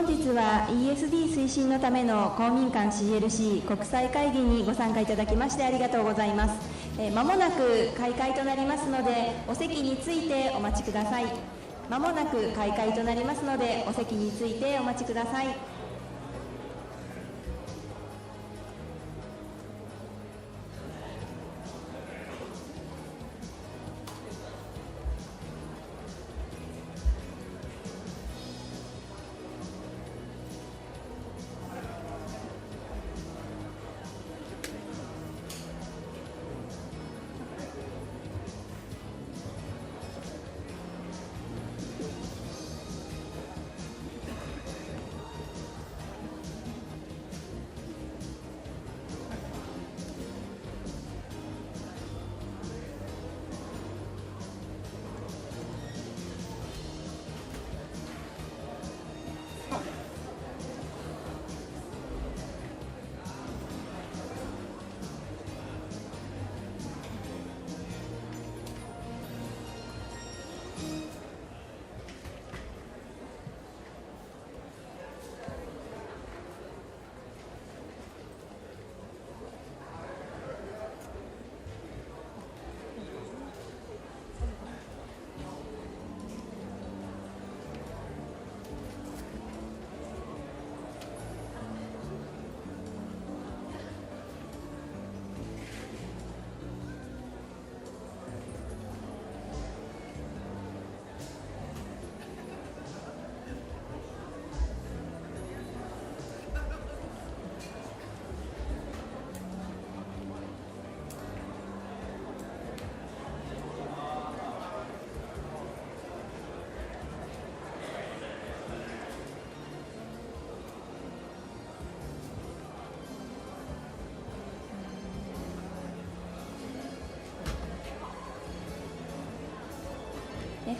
日は ESD 推進のための公民館 CLC 国際会議にご参加いただきましてありがとうございます。まもなく開会となりますので、お席についてお待ちください。まもなく開会となりますので、お席についてお待ちください。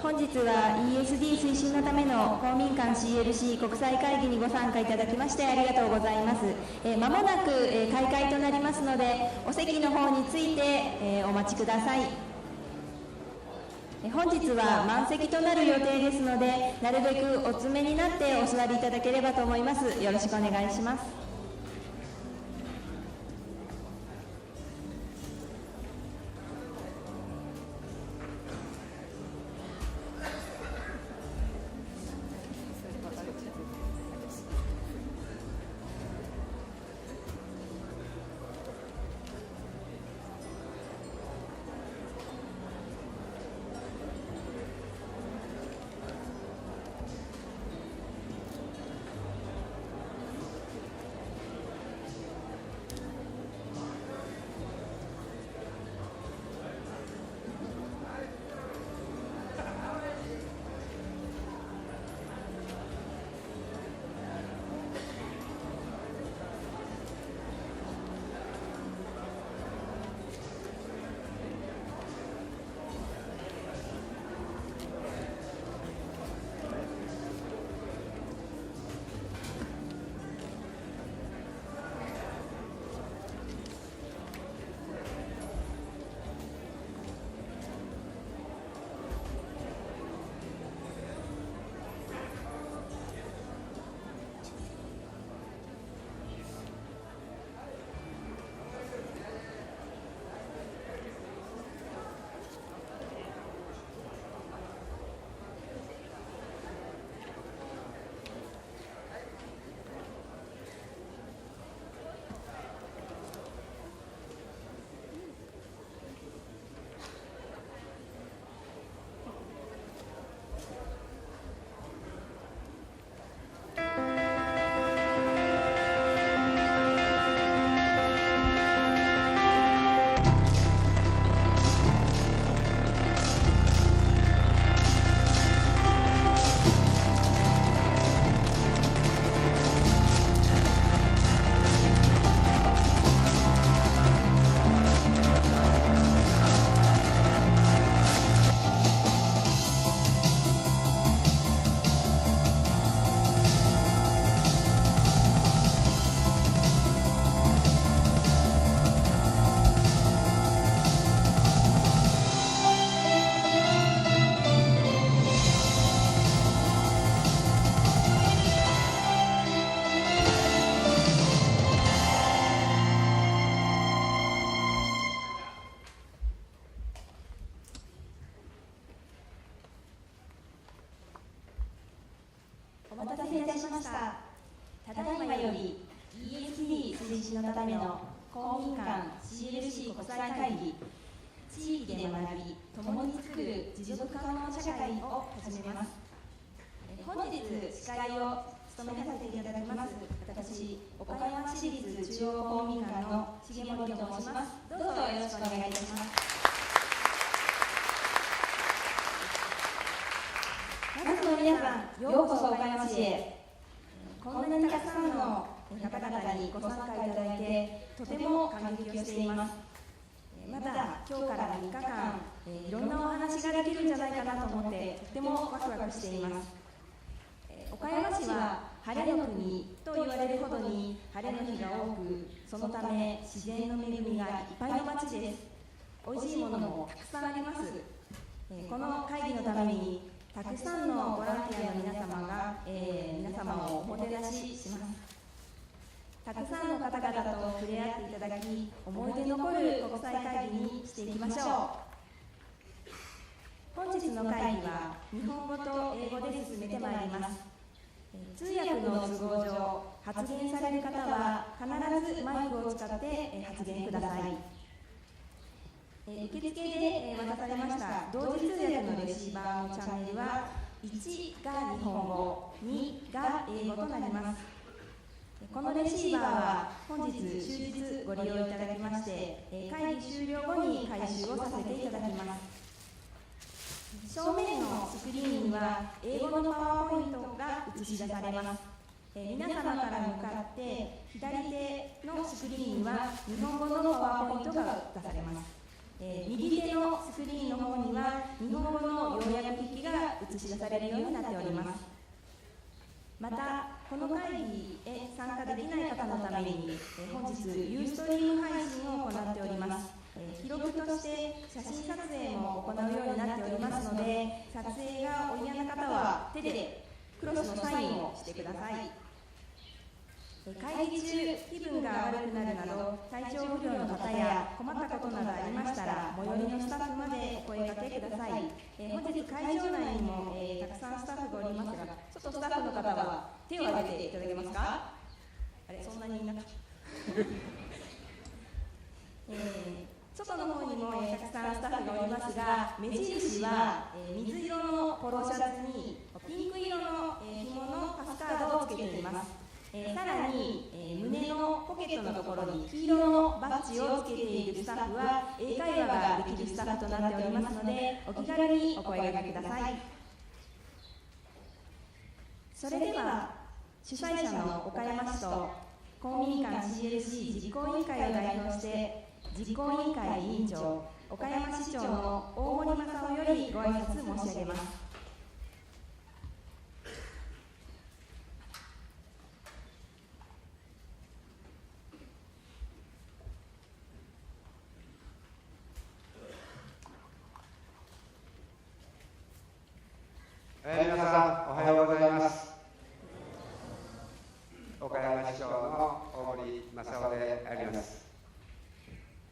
本日は ESD 推進のための公民館 CLC 国際会議にご参加いただきましてありがとうございます。まもなく開会となりますので、お席の方についてお待ちください。本日は満席となる予定ですので、なるべくお詰めになってお座りいただければと思います。よろしくお願いします。ただいまより ESG 推進のための公民館 CLC 国際会議、地域で学び、共に作る持続可能社会を始めます。本日司会を務めさせていただきます私、岡山市立中央公民館の重森と申します。どうぞよろしくお願いいたします。まず皆さん、ようこそ岡山市へ。こんなにたくさんの方々にご参加いただいてとても感激をしています。まだ今日から3日間、いろんなお話ができるんじゃないかなと思ってとてもワクワクしています。岡山市は晴れの国と言われるほどに晴れの日が多く、そのため自然の恵みがいっぱいの町です。おいしいものもたくさんあります。この会議のためにたくさんのボランティアの皆様が、皆様をおもてなしします。たくさんの方々と触れ合っていただき、思い出残る国際会議にしていきましょう。本日の会議は日本語と英語で進めてまいります。通訳の都合上、発言される方は必ずマイクを使って発言ください。受付で渡されました同時通訳のレシーバーのチャンネルは1が日本語、2が英語となります。このレシーバーは本日終日ご利用いただきまして、会議終了後に回収をさせていただきます。正面のスクリーンには英語のパワーポイントが映し出されます。皆様から向かって左手のスクリーンには日本語のパワーポイントが出されます。右手のスクリーンの方には日本語の要約筆記が映し出されるようになっております。また、この会議へ参加できない方のために本日ユーストリーム配信を行っております。記録として写真撮影も行うようになっておりますので、撮影がお嫌な方は手でクロスのサインをしてください。会議中、気分が悪くなるなど体調不良の方や困ったことなどありましたら、最寄りのスタッフまでお声掛けください。本日会場内にも、たくさんスタッフがおりますが、ちょっとスタッフの方は手を挙げていただけますか。あれ、そんなにいなかった外の方にも、たくさんスタッフがおりますが、目印は、水色のポロシャツにピンク色の、紐のパスカードをつけています。さらに、胸のポケットのところに黄色のバッジをつけているスタッフは英会話ができるスタッフとなっておりますので、お気軽にお声掛けください。それでは主催者の岡山市と公民館 CLC 実行委員会を代表して実行委員会委員長岡山市長の大森正夫よりご挨拶申し上げます。皆さんおはようございます。岡山市長の大森正夫であります。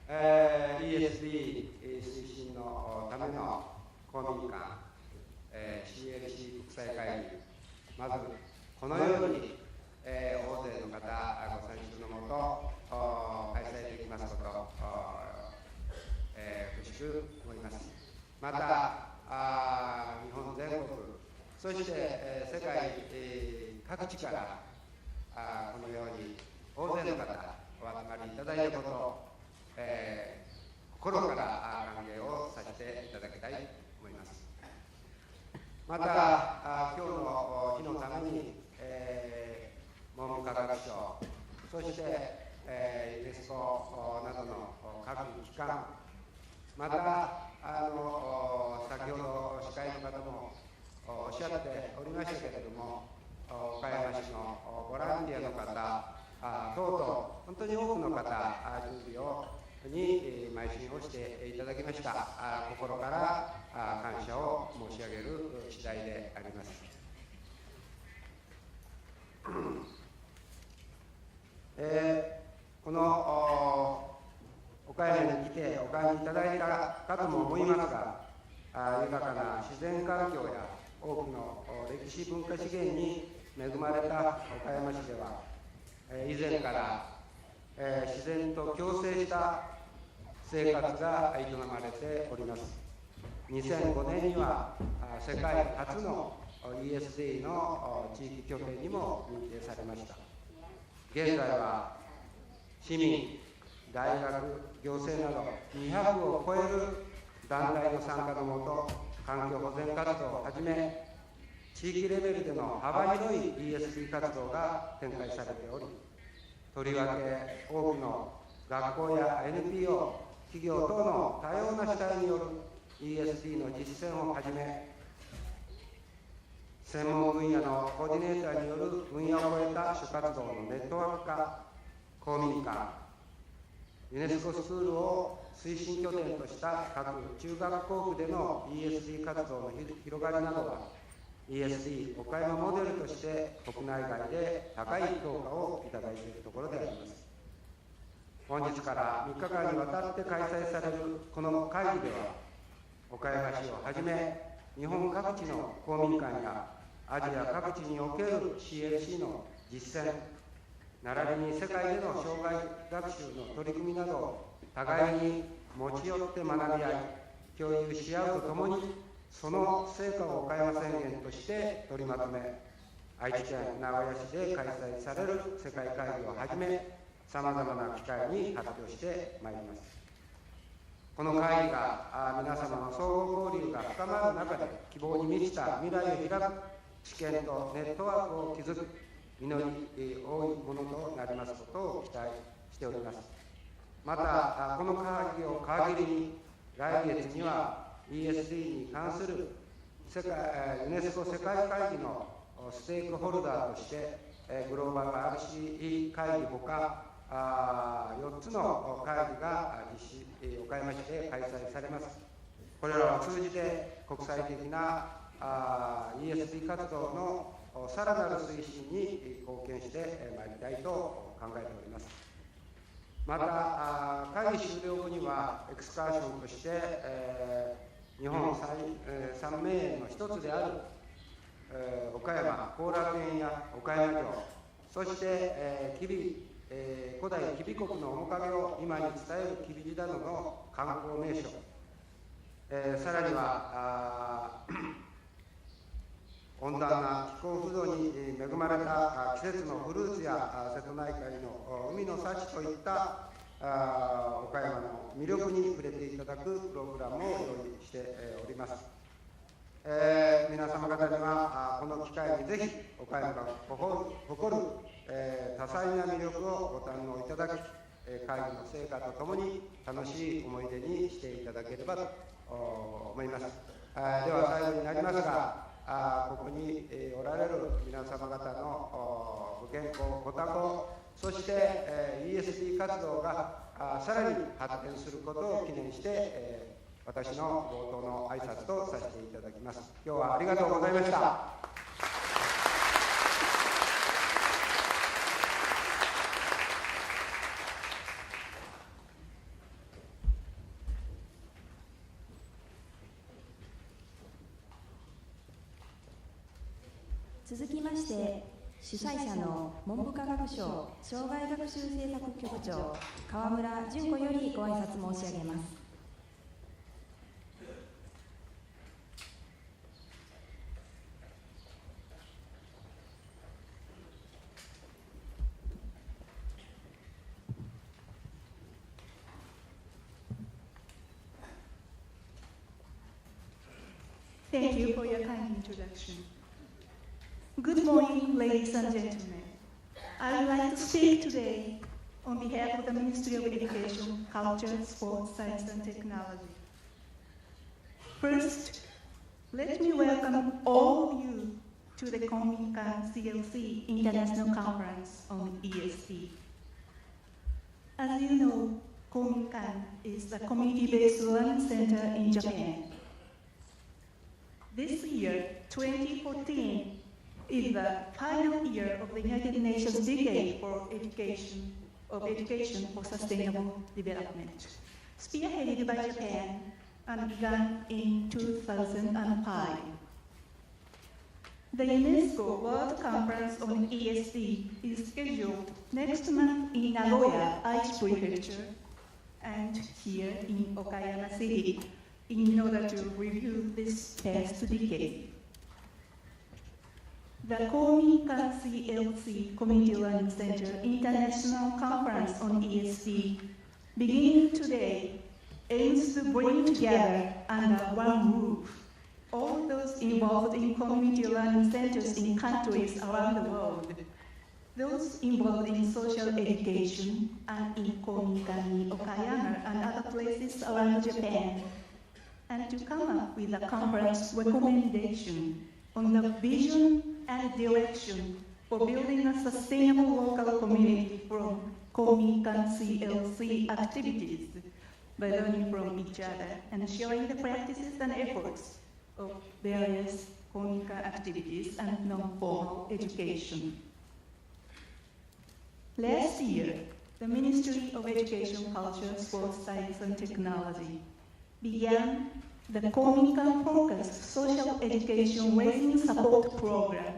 ESG 推進のための公民館、CLC 国際会議、まずこのように、大勢の方ご参集のもと開催できますこと、嬉しく思います。また日本全国、そして、世界、各地からこのように大勢の方お集まりいただいたことを、心から歓迎をさせていただきたいと思います。また今日の日のために、文部科学省、そして、ユネスコなどの各機関、また先ほど司会の方もおっしゃっておりましたけれども、岡山市のボランティアの方等々、本当に多くの方準備に邁進をしていただきました。心から感謝を申し上げる次第であります。この岡山に来てお帰りいただいたかとも思いますが、豊かな自然環境や多くの歴史文化資源に恵まれた岡山市では、以前から、自然と共生した生活が営まれております。2005年には世界初の ESD の地域拠点にも認定されました。現在は市民、大学、行政など200を超える団体の参加のもと、環境保全活動をはじめ、地域レベルでの幅広い ESD 活動が展開されており、とりわけ多くの学校や NPO、企業等の多様な主体による ESD の実践をはじめ、専門分野のコーディネーターによる分野を超えた諸活動のネットワーク化、公民館、ユネスコスクールを推進拠点とした各中学校区での ESD 活動の広がりなどは、ESD 岡山モデルとして国内外で高い評価をいただいているところであります。本日から3日間にわたって開催されるこの会議では、岡山市をはじめ日本各地の公民館やアジア各地における CLC の実践、並びに世界での障害学習の取り組みなどを互いに持ち寄って学び合い、共有し合うとともに、その成果を岡山宣言として取りまとめ、愛知県名古屋市で開催される世界会議をはじめ、さまざまな機会に発表してまいります。この会議が皆様の相互交流が深まる中で、希望に満ちた未来を開く知見とネットワークを築く実り多いものとなりますことを期待しております。また、この会議を皮切りに、来月にはESD に関するユネスコ世界会議のステークホルダーとして、グローバル RCE 会議ほか、4つの会議が岡山市で開催されます。これらを通じて国際的なESD 活動のさらなる推進に貢献してまいりたいと考えております。また、会議終了後にはエクスカーションとして、日本三名園の一つである、岡山後楽園や岡山城、そして、古代吉備国の面影を今に伝える吉備寺などの観光名所、さらには温暖な気候風土に恵まれた季節のフルーツや瀬戸内海の海の幸といった岡山の魅力に触れていただくプログラムを用意しております。皆様方にはこの機会にぜひ岡山が誇る多彩な魅力をご堪能いただき、会議の成果とともに楽しい思い出にしていただければと思います。では最後になりますが、ここにおられる皆様方のご健康、ご多幸、そして、ESD 活動がさらに発展することを記念して、私の冒頭の挨拶とさせていただきます。今日はありがとうございました。続きまして、主催者の文部科学省障害学習政策局長川村純子よりご挨拶申し上げます。Thank you for your kind introduction. Good morning, ladies and gentlemen. I would like to speak today on behalf of the Ministry of Education, Culture, Sports, Science and Technology. First, let me welcome all of you to the Kominkan-CLC International Conference on ESD. As you know, Kominkan is a community-based learning center in Japan. This year, 2014, is the final year of the United Nations Decade for Education for Sustainable Development, spearheaded by Japan and began in 2005. The UNESCO World Conference on ESD is scheduled next month in Nagoya, Aichi Prefecture, and here in Okayama City, in order to review this past decade. The Kominkan-CLC Community Learning Center International Conference on ESD, beginning today, aims to bring together under one roof all those involved in community learning centers in countries around the world, those involved in social education and in Kominkan, Okayama, and other places around Japan, and to come up with a conference recommendation on the vision and direction for building a sustainable local community from Kominkan-CLC activities by learning from each other and sharing the practices and efforts of various Kominkan activities and non-formal education. Last year, the Ministry of Education, Culture, Sports, Science and Technology began the Kominkan-focused social education raising support program,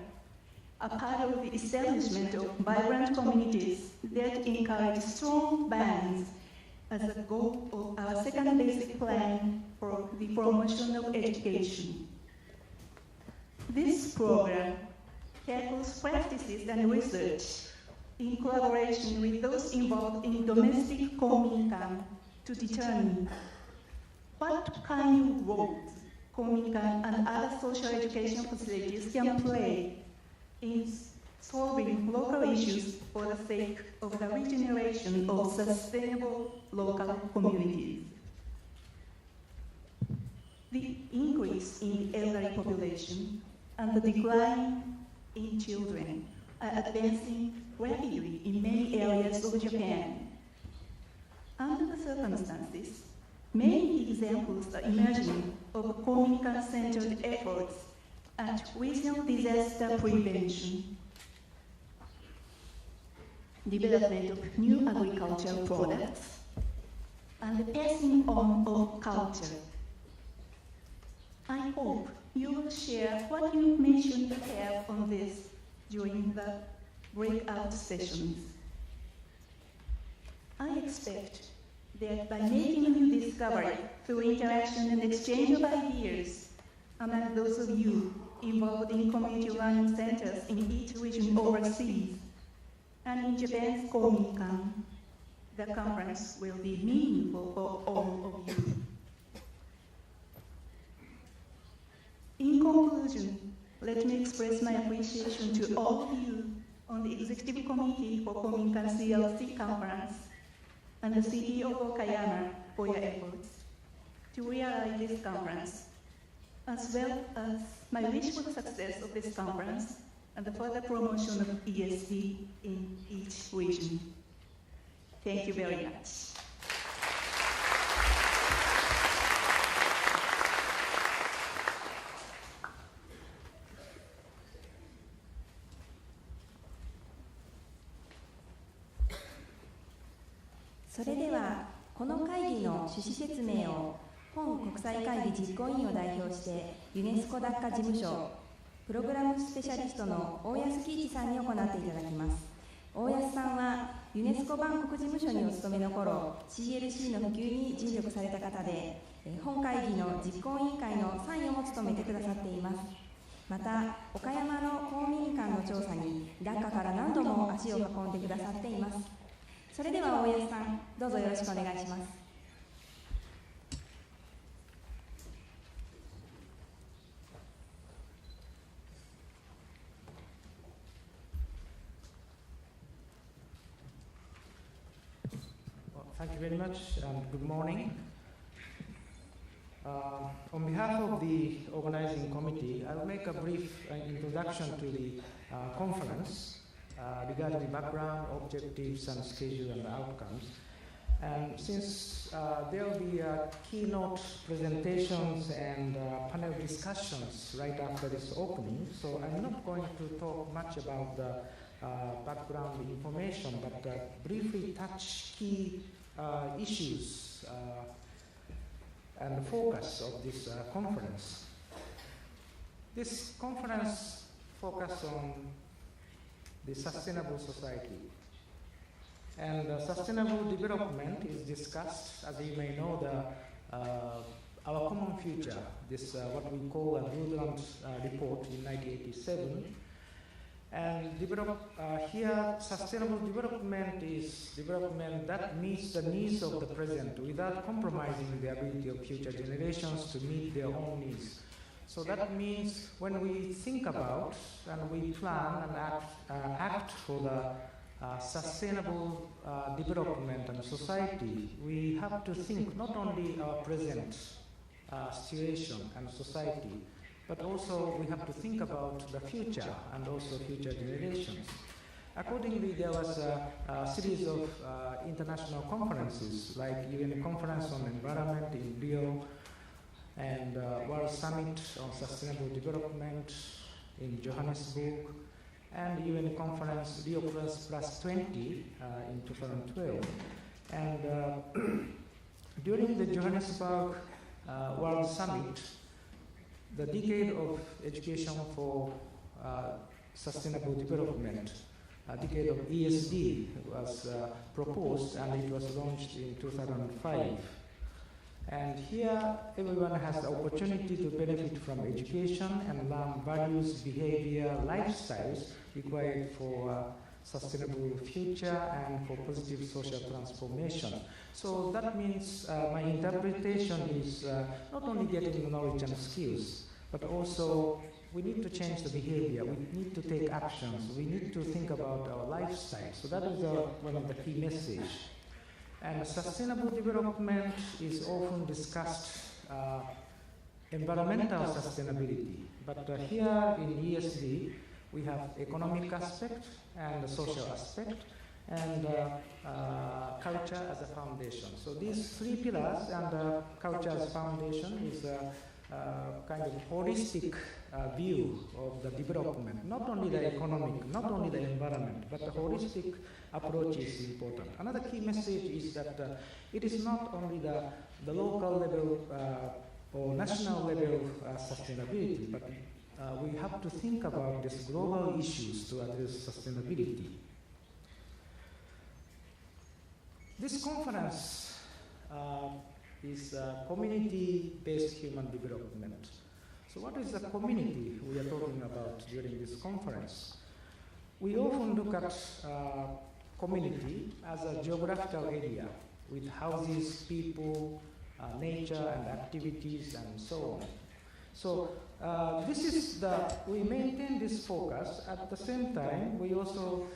a part of the establishment of vibrant communities that encourage strong bonds as a goal of our second basic plan for the promotion of education. This program tackles practices and research in collaboration with those involved in domestic Kominkan to determine what kind of roles Kominkan and other social education facilities can play in solving local issues for the sake of the regeneration of sustainable local communities. The increase in the elderly population and the decline in children are advancing rapidly in many areas of Japan. Under the circumstances, many examples are emerging of Kominkan-centered efforts at regional disaster prevention, development of new agricultural products, and the passing on of culture. I hope you will share what information you have on this during the breakout sessions. I expect that by making a new discovery through interaction and exchange of ideas among those of you involved in community learning centers in each region overseas, and in Japan's Kominkan, the conference will be meaningful for all of you. In conclusion, let me express my appreciation to all of you on the Executive Committee for Kominkan-CLC Conference and the City of Okayama for your efforts to realize this conference, as well as my wish for the success of this conference and the further promotion of ESD in each region. Thank you very much.それではこの会議の趣旨説明を本国際会議実行委員を代表してユネスコダッカ事務所プログラムスペシャリストの大安喜一さんに行っていただきます。大安さんはユネスコバンコク事務所にお勤めの頃 CLC の普及に尽力された方で、本会議の実行委員会の参与も務めてくださっています。また岡山の公民館の調査にダッカから何度も足を運んでくださっています。それでは大安さん、どうぞよろしくお願いします。Thank you very much and good morning. On behalf of the organizing committee, I will make a brief introduction to the conference regarding the background, objectives, and schedule and outcomes. And since there will be keynote presentations and panel discussions right after this opening, so I'm not going to talk much about the background information, but briefly touch key issues and the focus of this conference. This conference focus on the sustainable society. And sustainable development is discussed, as you may know, our common future, this what we call a Brundtland report in 1987. And here, sustainable development is development that meets the needs of the present without compromising the ability of future generations to meet their own needs. So that means when we think about and we plan and act for the sustainable development and society, we have to think not only our present situation and society, but also we have to think about the future and also future generations. Accordingly, there was a series of international conferences like UN Conference on Environment in Rio and World Summit on Sustainable Development in Johannesburg and UN Conference Rio Plus 20 in 2012. And during the Johannesburg World Summit, the decade of education for sustainable development, a decade of ESD was proposed and it was launched in 2005. And here everyone has the opportunity to benefit from education and learn values, behavior, lifestyles required for sustainable future and for positive social transformation. So that means my interpretation is not only getting the knowledge and skills, but also we need to change the behavior, we need to take actions, we need to think about our lifestyle. So that is one of the key messages. And sustainable development is often discussed environmental sustainability, but here in ESD we have economic aspect and the social aspect and culture as a foundation. So these three pillars and culture as foundation is a kind of holistic view of the development, not only the economic, not only the environment, but the holistic approach is important. Another key message is that it is not only the local level or national level sustainability, but we have to think about these global issues to address sustainability. This conference is community-based human development. So what is the community we are talking about during this conference? We often look at community as a geographical area with houses, people, nature and activities and so on. So we maintain this focus. At the same time, we also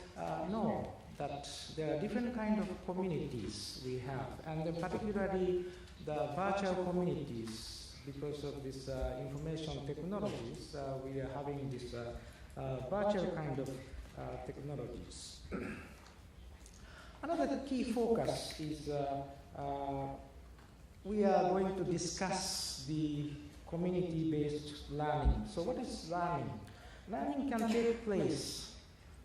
know that there are different kinds of communities we have, and particularly the virtual communities. Because of this information technologies, we are having this virtual kind of technologies. Another key focus is we are going to discuss the community-based learning. So what is learning? Learning can take place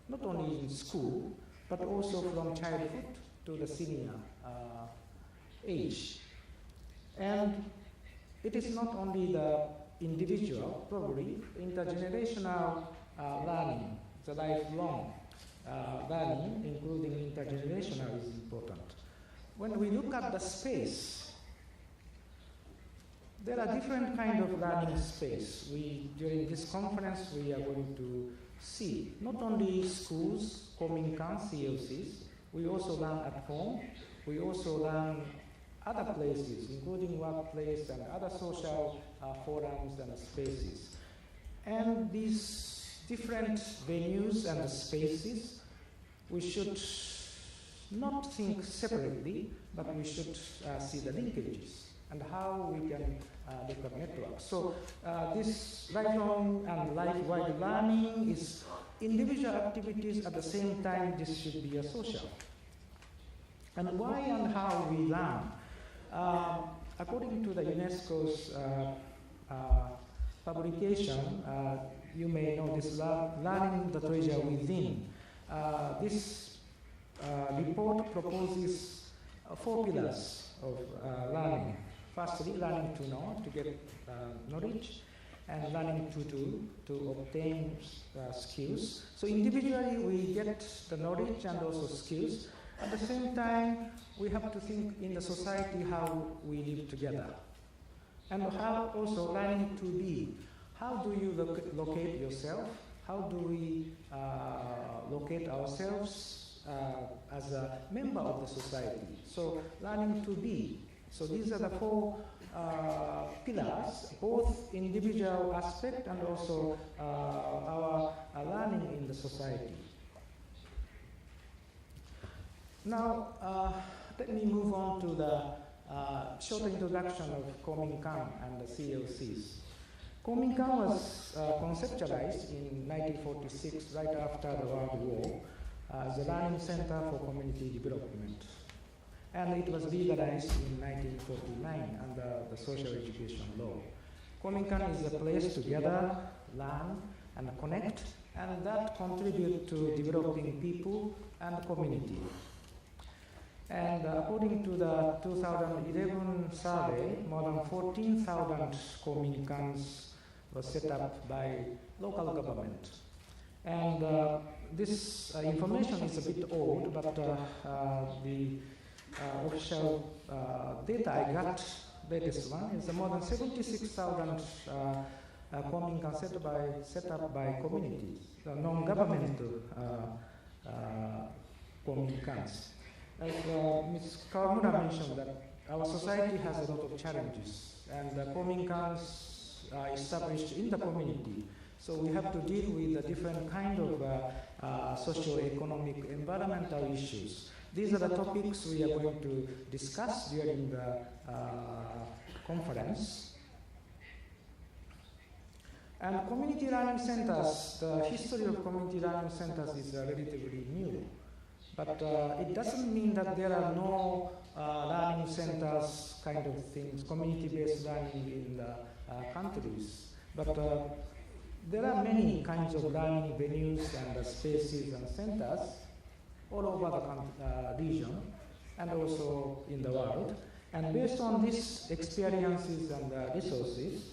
not only in school, but also from childhood to the senior age. And it is not only the individual, probably intergenerational learning, the lifelong learning, including intergenerational, is important. When we look at the space, there are different kinds of learning space. During this conference, we are going to see not only schools, Kominkan-CLCs, we also learn at home, we also learn other places, including workplace and other social forums and spaces. And these different venues and spaces, we should not think separately, but we should see the linkages and how we can look at networks. So this lifelong and life-wide learning is individual activities. At the same time, this should be a social. And why and how we learn? According to the UNESCO's publication, you may know this Learning the Treasure Within. This report proposes 4 pillars of learning. Firstly, learning to know, to get knowledge. and learning to do to obtain skills. So individually we get the knowledge and also skills. At the same time, we have to think in the society how we live together. And how also learning to be. How do you locate yourself? How do we locate ourselves as a member of the society? So learning to be. So these are the four pillars, both individual aspect and also our learning in the society. Now, let me move on to the short introduction of Kominkan and the CLCs. Kominkan was conceptualized in 1946, right after the World War, as a learning center for community development. And it was legalized in 1949 under the social education law. Kominkan is a place to gather, learn, and connect, and that contribute to developing people and community. And according to the 2011 survey, more than 14,000 Kominkans were set up by local government. And this information is a bit old, but the official data I got, latest one, is more than 76,000 Kominkan set up by communities, non-governmental Kominkans. As Ms. Kawamura mentioned, that our society has a lot of challenges, and the Kominkans are established in the community. So we have to deal with a different kind of socio-economic, environmental issues. These are the topics we are going to discuss during the conference. And community learning centers, the history of community learning centers is relatively new. But it doesn't mean that there are no learning centers kind of things, community-based learning in the countries. But there are many kinds of learning venues and spaces and centers all over the region and also in the world. And based on these experiences and resources,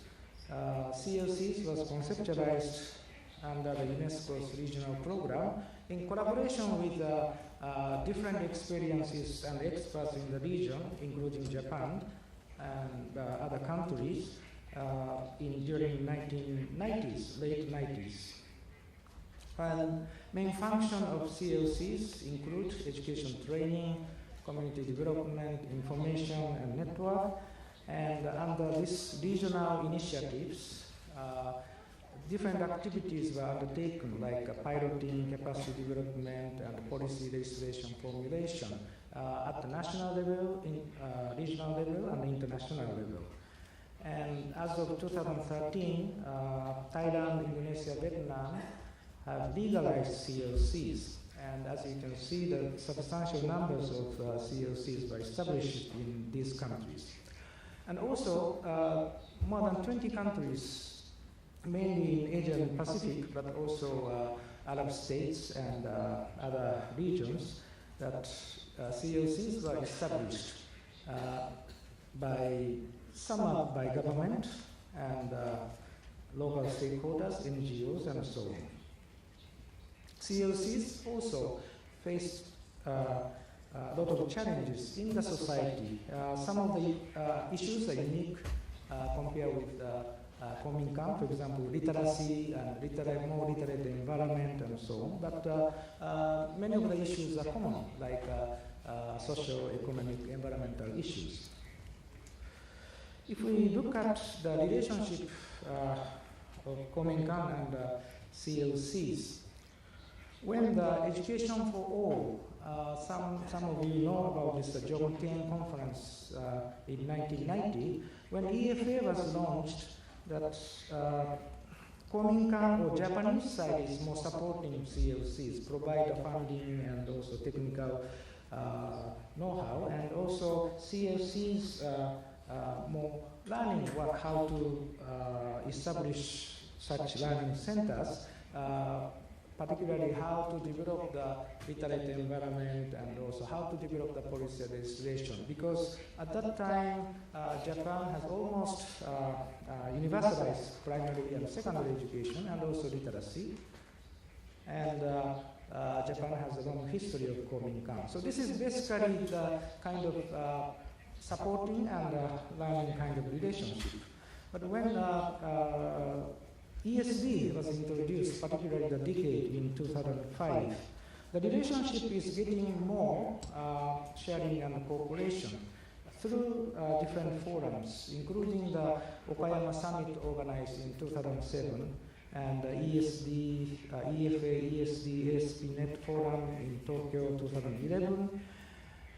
CLCs was conceptualized under the UNESCO's regional program in collaboration with different experiences and experts in the region, including Japan and other countries, during 1990s, late 90s. And main function of CLCs include education training, community development, information and network. And under these regional initiatives, different activities were undertaken, like piloting, capacity development, and policy legislation formulation at the national level, regional level, and international level. And as of 2013, Thailand, Indonesia, Vietnam have legalized CLCs. And as you can see, the substantial numbers of CLCs were established in these countries. And also, more than 20 countries, mainly in Asia and Pacific, but also Arab states and other regions, that CLCs were established by some by government and local stakeholders, NGOs, and so on. CLCs also face a lot of challenges in the society. Some of the issues are unique compared with Kominkan, for example, literacy and more literate environment and so on. But many of the issues are common, like socio-economic, environmental issues. If we look at the relationship of Kominkan and CLCs, when the Education for All, some of you know about this John Kane conference in 1990, when EFA was launched, that Kominkan or Japanese side is more supporting CLCs, provide funding and also technical know-how, and also CLCs more learning how to establish such learning centers particularly how to develop the literate environment and also how to develop the policy legislation. Because at that time, Japan has almost universalized primary and secondary education and also literacy. And Japan has a long history of Kominkan. So this is basically the kind of supporting and learning kind of relationship. But when ESD was introduced, particularly the decade in 2005, the relationship is getting more sharing and cooperation through different forums, including the Okayama Summit organized in 2007, and ESD, EFA, ESD, ASP.NET Forum in Tokyo 2011,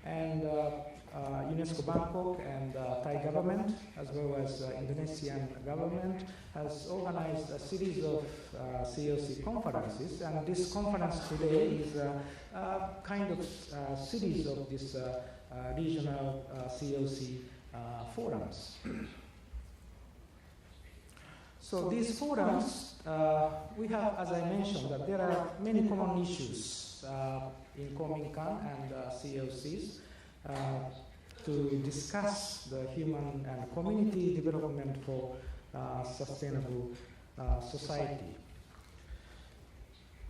and UNESCO Bangkok and Thai government, as well as Indonesian government, has organized a series of CLC conferences, and this conference today is a kind of series of this regional CLC forums. So these forums, we have, as I mentioned, that there are many common issues in Kominkan and CLCs to discuss the human and community development for sustainable society.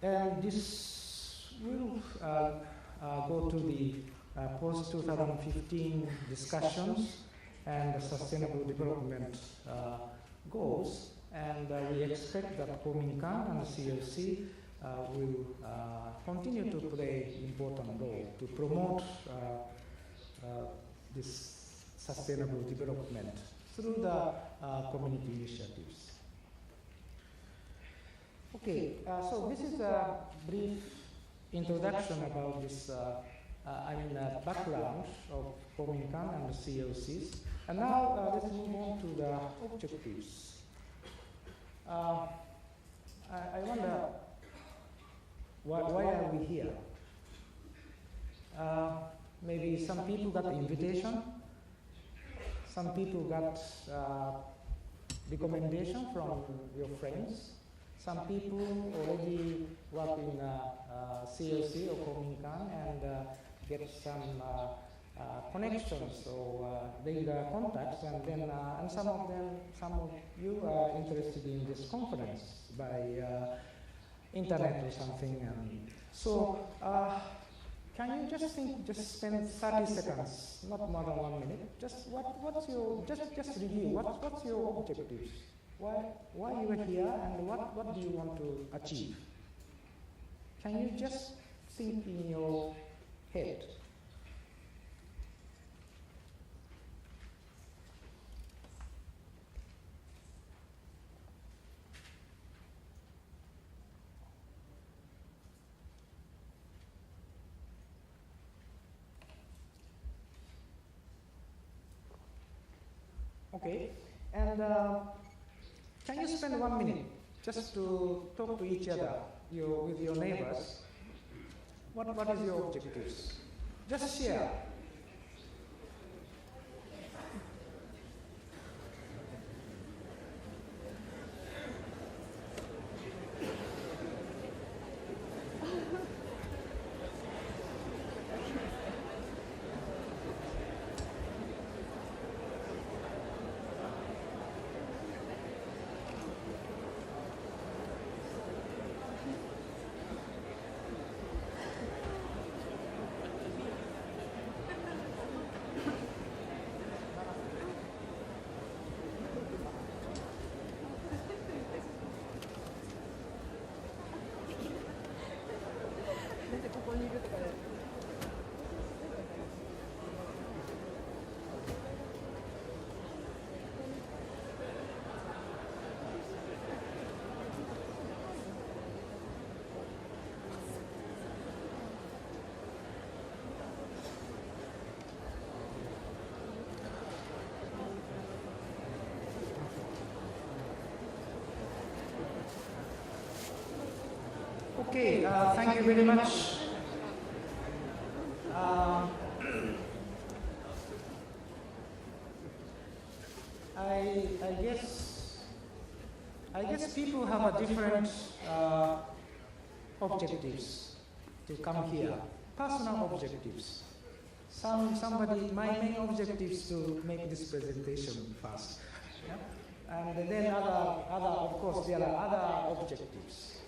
And this will go to the post-2015 discussions and the sustainable development goals. And we expect that Kominkan and CLC will continue to play an important role to promote this sustainable development through the community initiatives. Okay, so this is a brief introduction about this, background of Kominkan and CLCs. And now let's move on to the objectives. I wonder, why are we here? Maybe some people got the invitation, some people got recommendation from your friends, some people already work in CLC or Kominkan and get some connections or regular contacts, and then and some of you are interested in this conference by internet or something. So can you just spend 30 seconds, not more than 1 minute, what's your, just review, what's your objectives? Why you are here, and what do you want to achieve? Can you just think in your head? Okay, and can you spend 1 minute just to talk to each other, with your neighbors? What is your objectives? Just share. Okay, thank you very much. I guess people have a different objectives to come here, personal objectives. My main objective is to make this presentation fast. Yeah? And then of course, there are other objectives.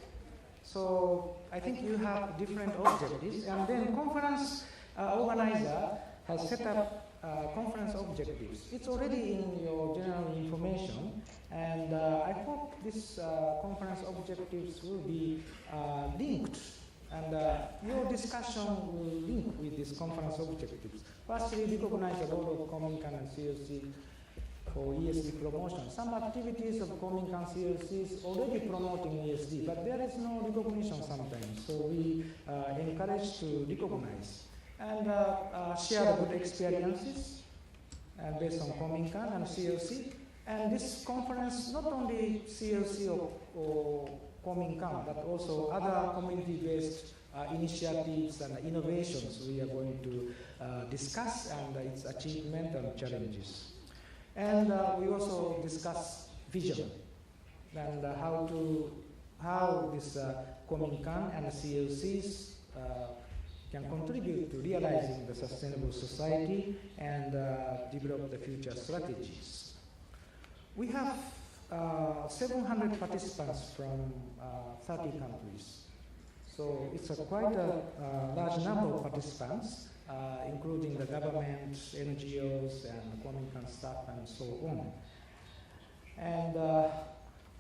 So I think you have different objectives, and then conference organizer has set up conference objectives. It's already in your general information, and I hope this conference objectives will be linked, and your discussion will link with these conference objectives. Firstly, recognize the role of Kominkan-CLC for ESD promotion. Some activities of Kominkan-CLC is already promoting ESD, but there is no recognition sometimes, so we encourage to recognize and share the good experiences based on Kominkan and CLC. And this conference, not only CLC or Kominkan, but also other community-based initiatives and innovations we are going to discuss, and its achievement and challenges. And we also discuss vision and how this Kominkan and CLCs can contribute to realizing the sustainable society and develop the future strategies. We have 700 participants from 30 countries. So it's quite a large number of participants, including the government, NGOs, and Kominkan staff, and so on. And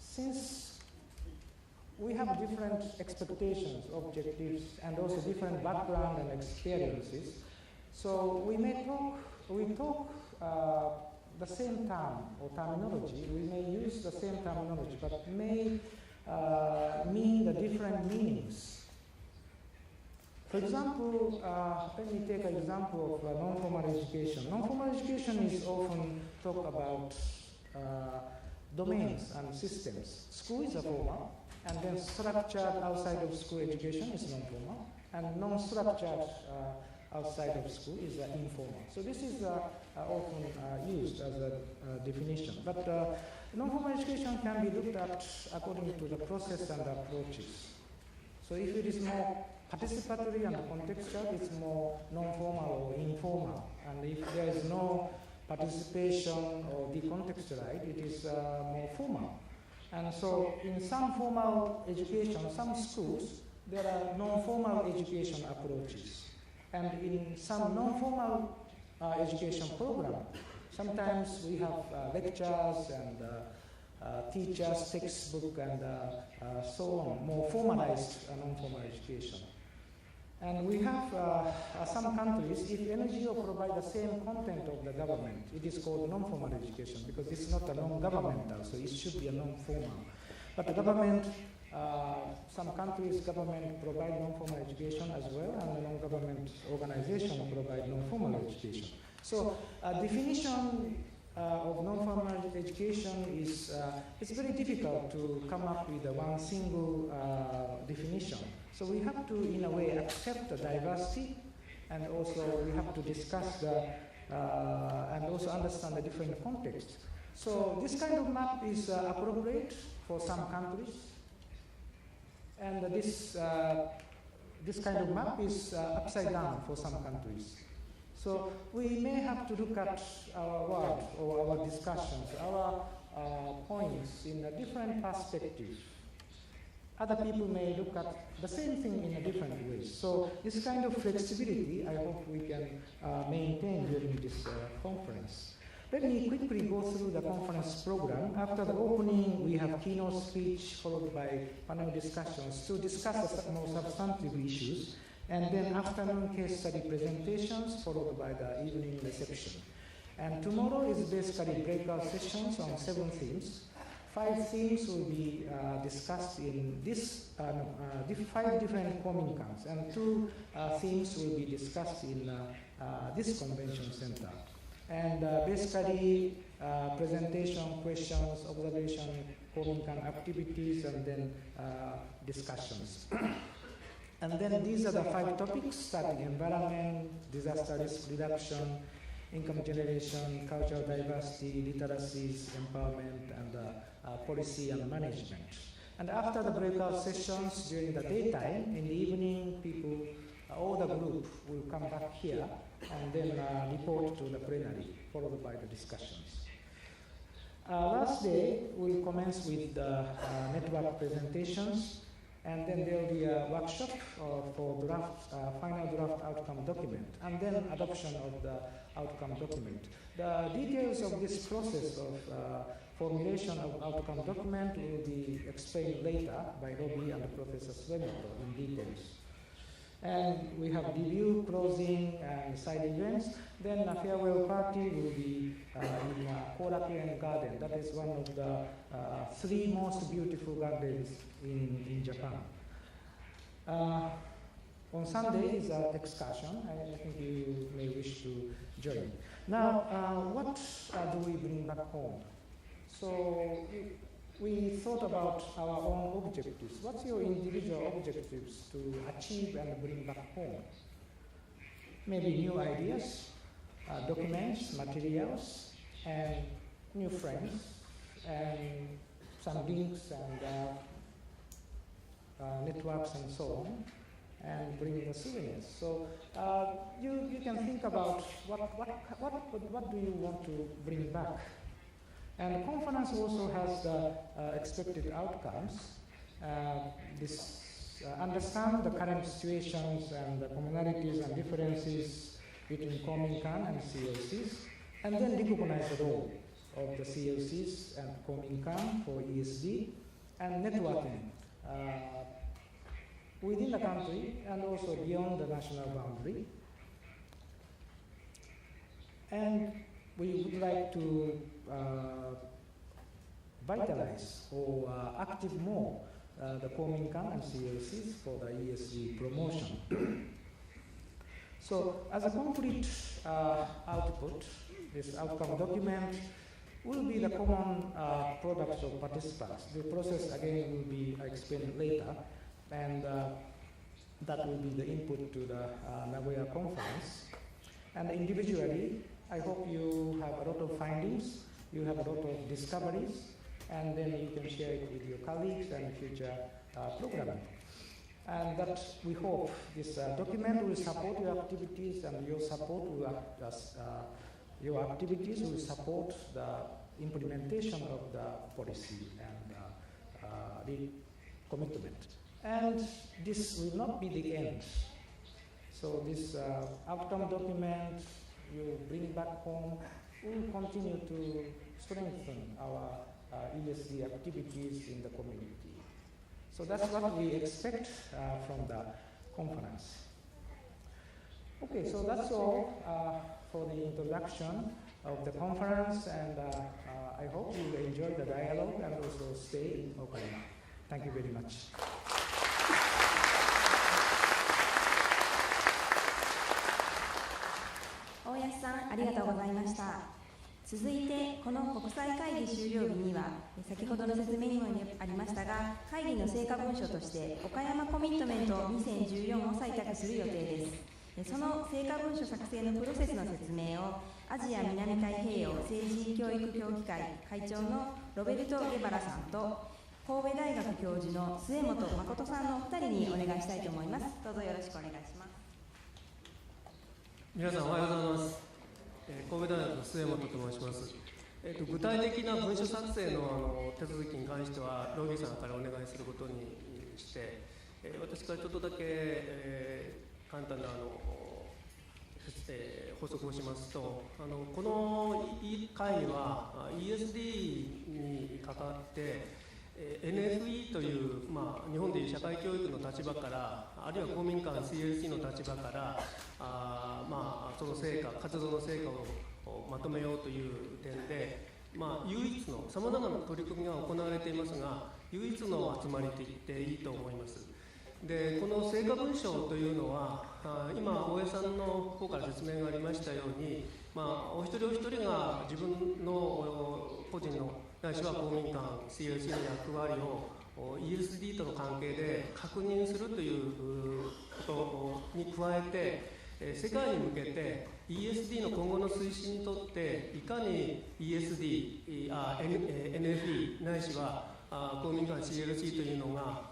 since we have different expectations, objectives, and also different background and experiences, so we talk the same term or terminology. We may use the same terminology, but may mean the different meanings. For example, let me take an example of non-formal education. Non-formal education is often talk about domains and systems. School is a formal, and then structured outside of school education is non-formal, and non-structured outside of school is informal. So this is often used as a definition. But non-formal education can be looked at according to the process and approaches. So if it is more participatory and contextual, it's more non-formal or informal. And if there is no participation or decontextualized, it is more formal. And so in some formal education, some schools, there are non-formal education approaches. And in some non-formal education program, sometimes we have lectures and teachers, textbook, and so on, more formalized non-formal education. And we have some countries, if NGO provide the same content of the government, it is called non-formal education, because it's not a non-governmental, so it should be a non-formal. But the government, some countries' government provide non-formal education as well, and the non-government organization provide non-formal education. So definition of non-formal education is it's very difficult to come up with one single definition. So we have to, in a way, accept the diversity, and also we have to discuss and also understand the different contexts. So this kind of map is appropriate for some countries, and this kind of map is upside down for some countries. So we may have to look at our work or our discussions, our points in a different perspective. Other people may look at the same thing in a different way. So this kind of flexibility, I hope we can maintain during this conference. Let me quickly go through the conference program. After the opening, we have keynote speech followed by panel discussions to discuss the more substantive issues, and then afternoon case study presentations followed by the evening reception. And tomorrow is basically breakout sessions on 7 themes. 5 themes will be discussed in this 5 different Kominkans, and 2 themes will be discussed in this convention center. And basically presentation, questions, observation, Kominkan activities, and then discussions. And then these are the 5 topics, starting environment, disaster risk reduction, income generation, cultural diversity, literacies, empowerment, and policy and management. And after the breakout sessions during the daytime, in the evening, people, all the group will come back here and then report to the plenary, followed by the discussions. Last day, we'll commence with the network presentations, and then there will be a workshop for final draft outcome document, and then adoption of the outcome document. The details of this process of formulation of outcome document will be explained later by Robbie and Professor Suemoto in details. And we have review, closing, and side events. Then a farewell party will be in Korakuen Garden. That is one of the 3 most beautiful gardens in Japan. On Sunday is an excursion. I think you may wish to join. Now, what do we bring back home? So we thought about our own objectives. What's your individual objectives to achieve and bring back home? Maybe new ideas, documents, materials, and new friends, and some links and networks and so on, and bring the souvenirs. So you can think about what do you want to bring back. And the conference also has the expected outcomes. Understand the current situations and the commonalities and differences between Kominkan and CLCs, and then recognize the role of the CLCs and Kominkan for ESD, and networking within the country and also beyond the national boundary. And we would like to vitalize or active more the Kominkan and CLCs for the ESG promotion. So as a complete output, this outcome document will be the common products of participants. The process again will be explained later, and that will be the input to the Nagoya conference. And individually, I hope you have a lot of findings, you have a lot of discoveries, and then you can share it with your colleagues and future programming. And that we hope this document will support your activities, and your support will your activities will support the implementation of the policy and the commitment. And this will not be the end. So this outcome document you bring back home will continue to strengthen our ESG activities in the community. So that's what we expect from the conference. Okay, so that's all for the introduction of the conference, and I hope you will enjoy the dialogue and also stay in Okayama. Thank you very much.大安さん、ありがとうございました。続いて、この国際会議終了日には、先ほどの説明にもありましたが、会議の成果文書として、岡山コミットメント2014を採択する予定です。その成果文書作成のプロセスの説明を、アジア南太平洋成人教育協議会会長のロベルト・ゲバラさんと、神戸大学教授の末本誠さんのお二人にお願いしたいと思います。どうぞよろしくお願いします。皆さんおはようございます。神戸大学の末本と申します。具体的な文書作成の手続きに関してはロビーさんからお願いすることにして、私からちょっとだけ、簡単な補足をしますと、この会には ESD に関わって、NFE という、日本でいう社会教育の立場から、あるいは公民館 CLC の立場から、その成果、活動の成果をまとめようという点で、唯一の、さまざまな取り組みが行われていますが、唯一の集まりと言っていいと思います。で、この成果文書というのは、今、大江さんの方から説明がありましたように、お一人お一人が自分の個人のないしは公民館 CLC の役割を ESD との関係で確認するということに加えて、世界に向けて ESD の今後の推進にとっていかに ESD、NFE ないしは公民館 CLC というのが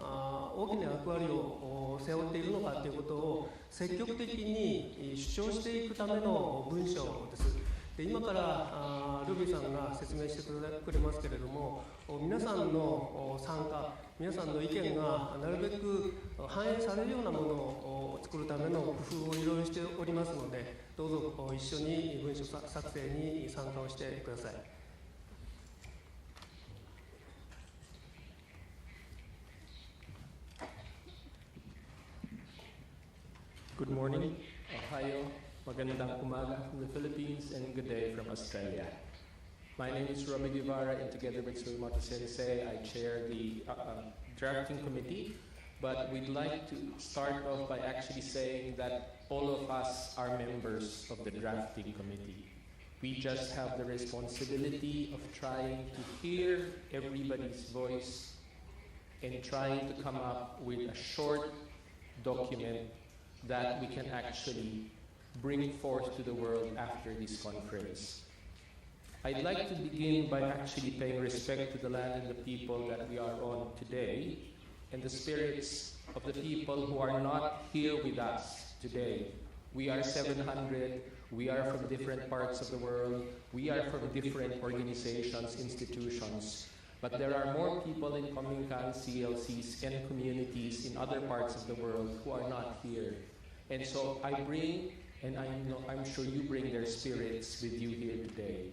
大きな役割を背負っているのかということを積極的に主張していくための文章です。で今からルビーさんが説明してくれますけれども、皆さんの参加、皆さんの意見がなるべく反映されるようなものを作るための工夫をいろいろしておりますので、どうぞ一緒に文書作成に参加をしてください。Good morning, Ohio, magandang umaga from the Philippines, and good day from Australia. My name is Romy Guevara, and together with Kominkan-CLC, I chair the drafting committee. But we'd like to start off by actually saying that all of us are members of the drafting committee. We just have the responsibility of trying to hear everybody's voice and trying to come up with a short document that we can actually bring forth to the world after this conference. I'd like to begin by actually paying respect to the land and the people that we are on today and the spirits of the people who are not here with us today. We are 700, we are from different parts of the world, we are from different organizations, institutions, but there are more people in Kominkan-CLCs and communities in other parts of the world who are not here. And so I bring, and I'm sure you bring their spirits with you here today.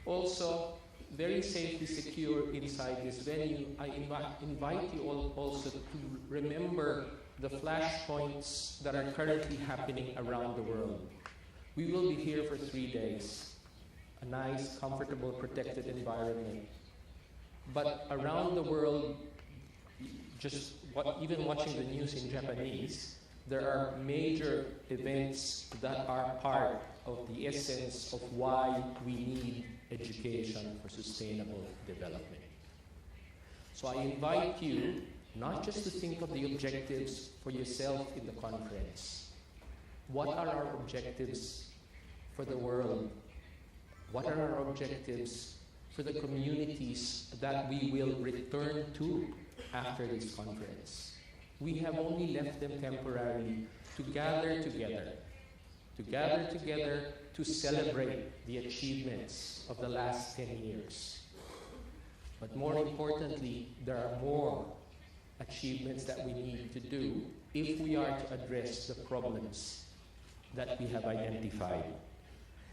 Also, very safely secure inside this venue, I invite you all also to remember the flashpoints that are currently happening around the world. We will be here for 3 days, a nice, comfortable, protected environment. But around the world, even watching the news in Japanese, there are major events that are part of the essence of why we need education for sustainable development. So I invite you not just to think of the objectives for yourself in the conference. What are our objectives for the world? What are our objectives for the communities that we will return to after this conference? We have only left them temporarily to gather together to celebrate the achievements of the last 10 years. But more importantly, there are more achievements that we need to do if we are to address the problems that we have identified.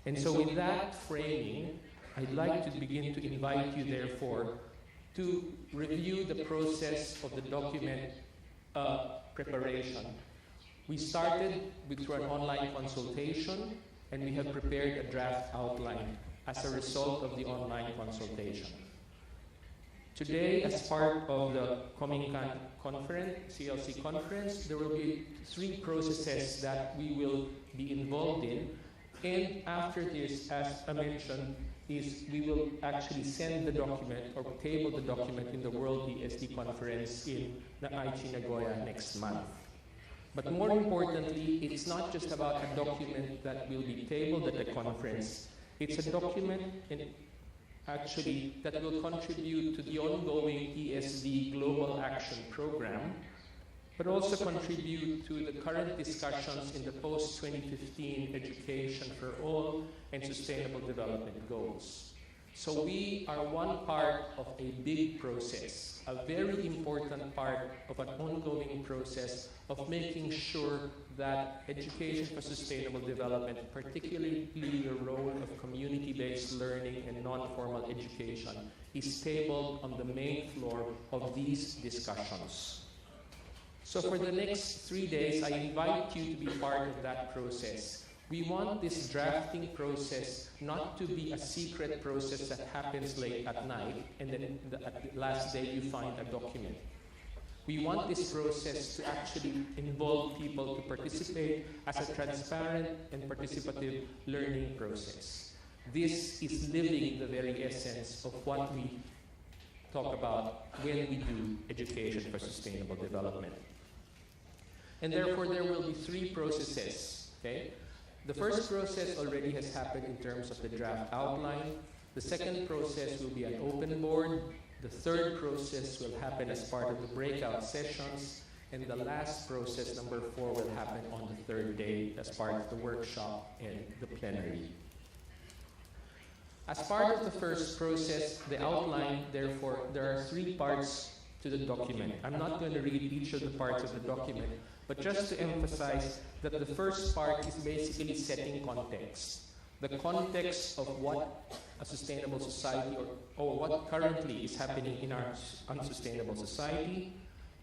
And so with that framing, I'd like to begin to invite you, therefore, to review the process of the document preparation. We started through an online consultation, and we have prepared a draft outline as a result of the online consultation. Today, as part of the Kominkan CLC conference, there will be 3 processes that we will be involved in. And after this, as I mentioned, we will actually send the document or table the document in the World ESD conference in Aichi, Nagoya next month. But more importantly, it's not just about a document that will be tabled at the conference. It's a document actually that will contribute to the ongoing ESD Global Action Program, but also contribute to the current discussions in the post-2015 Education for All and Sustainable Development Goals. So we are one part of a big process, a very important part of an ongoing process of making sure that education for sustainable development, particularly the role of community-based learning and non-formal education, is tabled on the main floor of these discussions. So for the next 3 days, I invite you to be part of that process. We want this drafting process not to be a secret process that happens late at night and then at the last day you find a document. We want this process to actually involve people to participate as a transparent and participative learning process. This is living the very essence of what we talk about when we do education for sustainable development. And therefore, there will be 3 processes, okay? The first process already has happened in terms of the draft outline. The second process will be an open board The third process will happen as part of the breakout sessions, and the last process, number 4, will happen on the third day as part of the workshop and the plenary. As part of the first process, the outline, therefore, there are 3 parts to the document. I'm not going to read each of the parts of the document, but just to emphasize that the first part is basically setting context. The context of what a sustainable society or what currently is happening in our unsustainable society,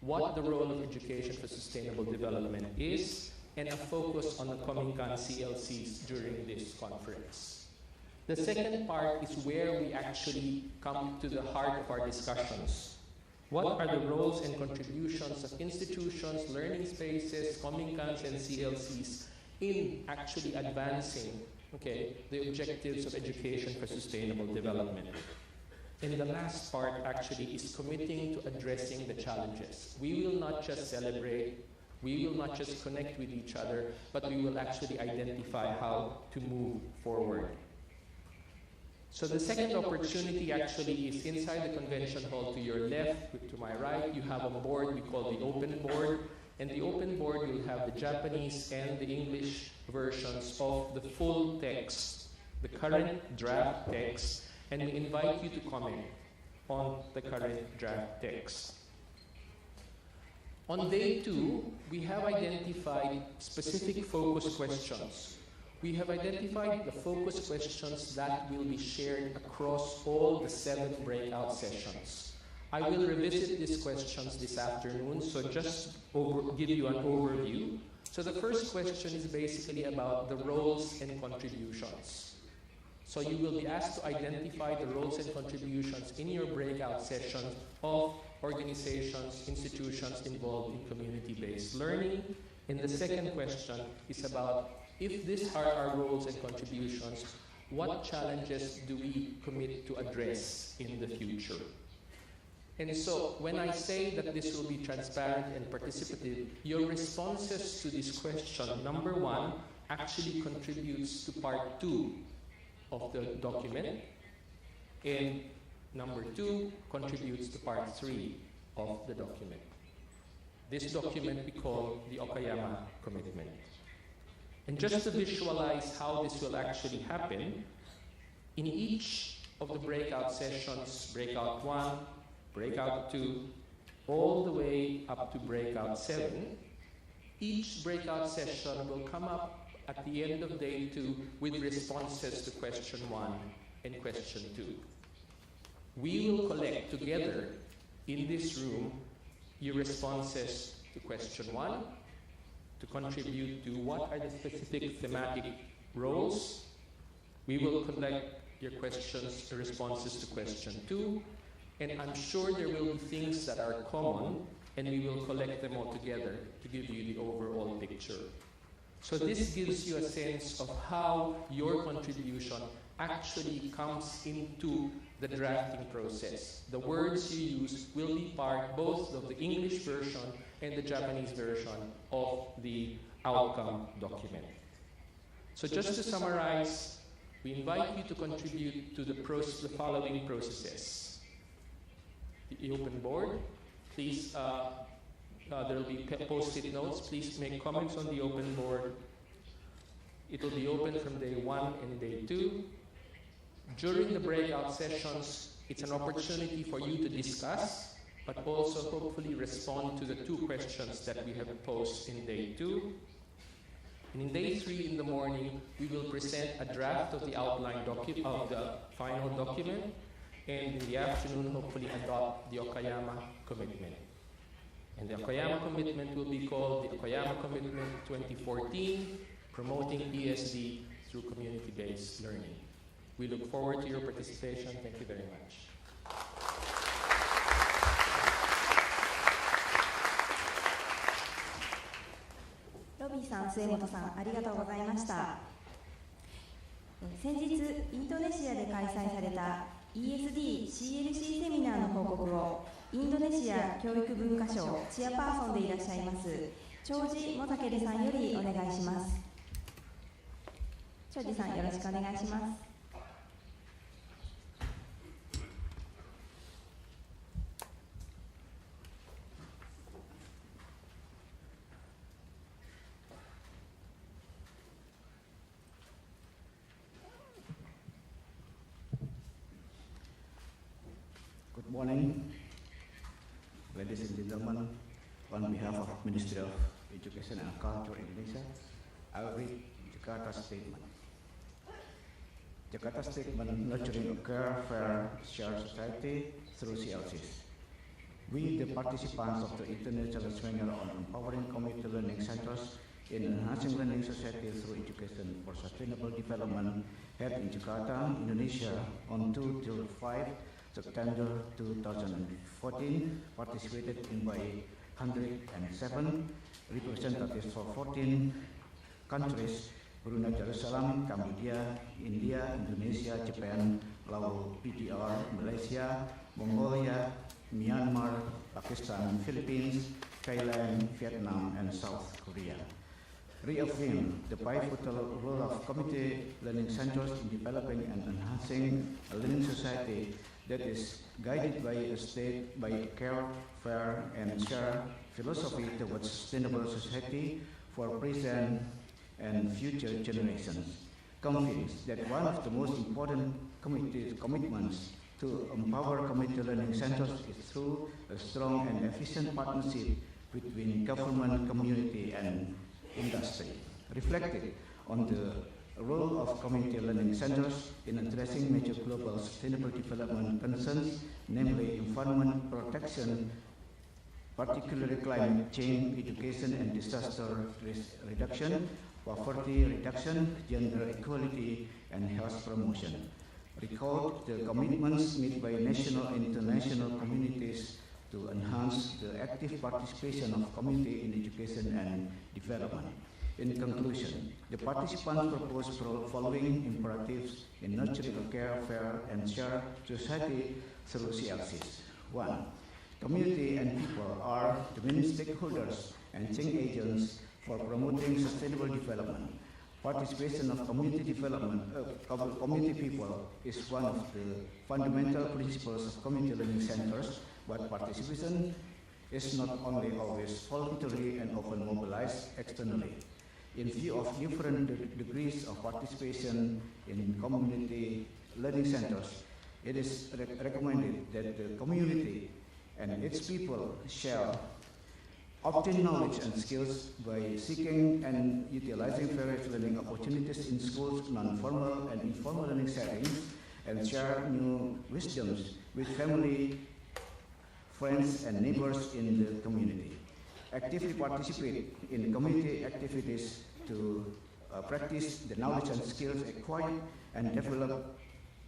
what the role of education for sustainable development is, and a focus on the Kominkan-CLCs during this conference. The second part is where we actually come to the heart of our discussions. What are the roles and contributions of institutions, learning spaces, Kominkans, and CLCs in actually advancing the objectives of education for sustainable development? And the last part actually is committing to addressing the challenges. We will not just celebrate, we will not just connect with each other, but we will actually identify how to move forward. So the second opportunity actually is inside the convention hall to your left, to my right. You have a board we call the open board. And the open board will have the Japanese and the English versions of the full text, the current draft text, and we invite you to comment on the current draft text. On day 2, we have identified specific focus questions. We have identified the focus questions that will be shared across all the 7 breakout sessions. I will revisit these questions this afternoon, so just give you an overview. So the first question is basically about the roles and contributions. So you will be asked to identify the roles and contributions in your breakout sessions of organizations, institutions involved in community-based learning. And the second question is about, if these are our roles and contributions, what challenges do we commit to address in the future? And so when I say that this will be transparent and participative, your responses to this question, number 1, actually contributes to part 2 of the document, and number 2 contributes to part 3 of the document. This document we call the Okayama Commitment. And just to visualize how this will actually happen, in each of the breakout sessions, breakout 1, breakout 2, all the way up to breakout 7, each breakout session will come up at the end of day 2 with responses to question 1 and question 2. We will collect together in this room your responses to question 1, to contribute to what are the specific thematic roles. We will collect your questions, responses to question 2, and I'm sure there will be things that are common, and we will collect them all together to give you the overall picture. So this gives you a sense of how your contribution actually comes into the drafting process. The words you use will be part both of the English version and the Japanese version of the outcome document. So just to summarize, we invite you to contribute to the following processes. The open board, please, there will be post-it notes. Please make comments on the open board. It will be open from day 1 and day 2. During the breakout sessions, it's an opportunity for you to discuss, but also hopefully respond to the 2 questions that we have posed in day 2. And in day 3 in the morning, we will present a draft of the outline of the final document, and in the afternoon, hopefully adopt the Okayama Commitment. And the Okayama Commitment will be called the Okayama Commitment 2014, Promoting ESD through Community-Based Learning. We look forward to your participation. Thank you very much. ロビーさん、末本さん、ありがとうございました。先日、インドネシアで開催された ESD-CLC セミナーの報告をインドネシア教育文化省チアパーソンでいらっしゃいます長治モタケルさんよりお願いします。長治さん、よろしくお願いします。Good morning, ladies and gentlemen. On behalf of Ministry of Education and Culture Indonesia, I will read Jakarta Statement. Jakarta Statement nurturing a care, fair, shared society through CLCs. We, the participants of the International Seminar on Empowering Community Learning Centers in Enhancing Learning Society through Education for Sustainable Development, held in Jakarta, Indonesia, on 2 till 5 September 2014, participated in by 107 representatives for 14 countries: Brunei Darussalam, Cambodia, India, Indonesia, Japan, Laos, PDR, Malaysia, Mongolia, Myanmar, Pakistan, Philippines, Thailand, Vietnam, and South Korea. Reaffirm the pivotal role of community learning centers in developing and enhancing a learning society that is guided by a state by care, fair, and shared philosophy towards sustainable society for present and future generations. Convinced that one of the most important commitments to empower community learning centers is through a strong and efficient partnership between government, community, and industry, reflected on the role of community learning centers in addressing major global sustainable development concerns, namely environment protection, particularly climate change, education and disaster risk reduction, poverty reduction, gender equality, and health promotion. Recall the commitments made by national and international communities to enhance the active participation of community in education and development. In conclusion, the participants propose following imperatives in nurturing a care, fair, and shared society through CLCs. 1. Community and people are the main stakeholders and change agents for promoting sustainable development. Participation of community development, community people is one of the fundamental principles of community learning centers, but participation is not only always voluntary and often mobilized externally. In view of different degrees of participation in community learning centers, it is recommended that the community and its people share obtain knowledge and skills by seeking and utilizing various learning opportunities in schools, non-formal and informal learning settings, and share new wisdoms with family, friends, and neighbors in the community. Actively participate in community activities to practice the knowledge and skills acquired and develop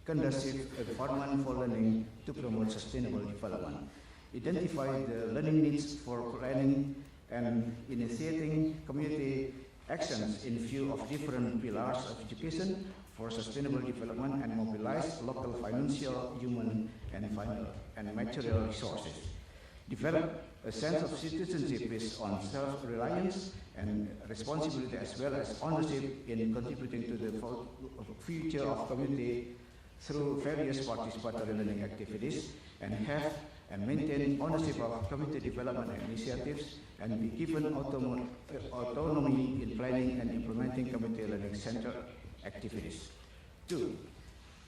conducive environment for learning to promote sustainable development. Identify the learning needs for planning and initiating community actions in view of different pillars of education for sustainable development and mobilize local financial, human, and material resources. Develop a sense of citizenship based on self-reliance and responsibility as well as ownership in contributing to the future of community through various participatory learning activities, and have and maintain ownership of community development initiatives and be given autonomy in planning and implementing community learning center activities. 2.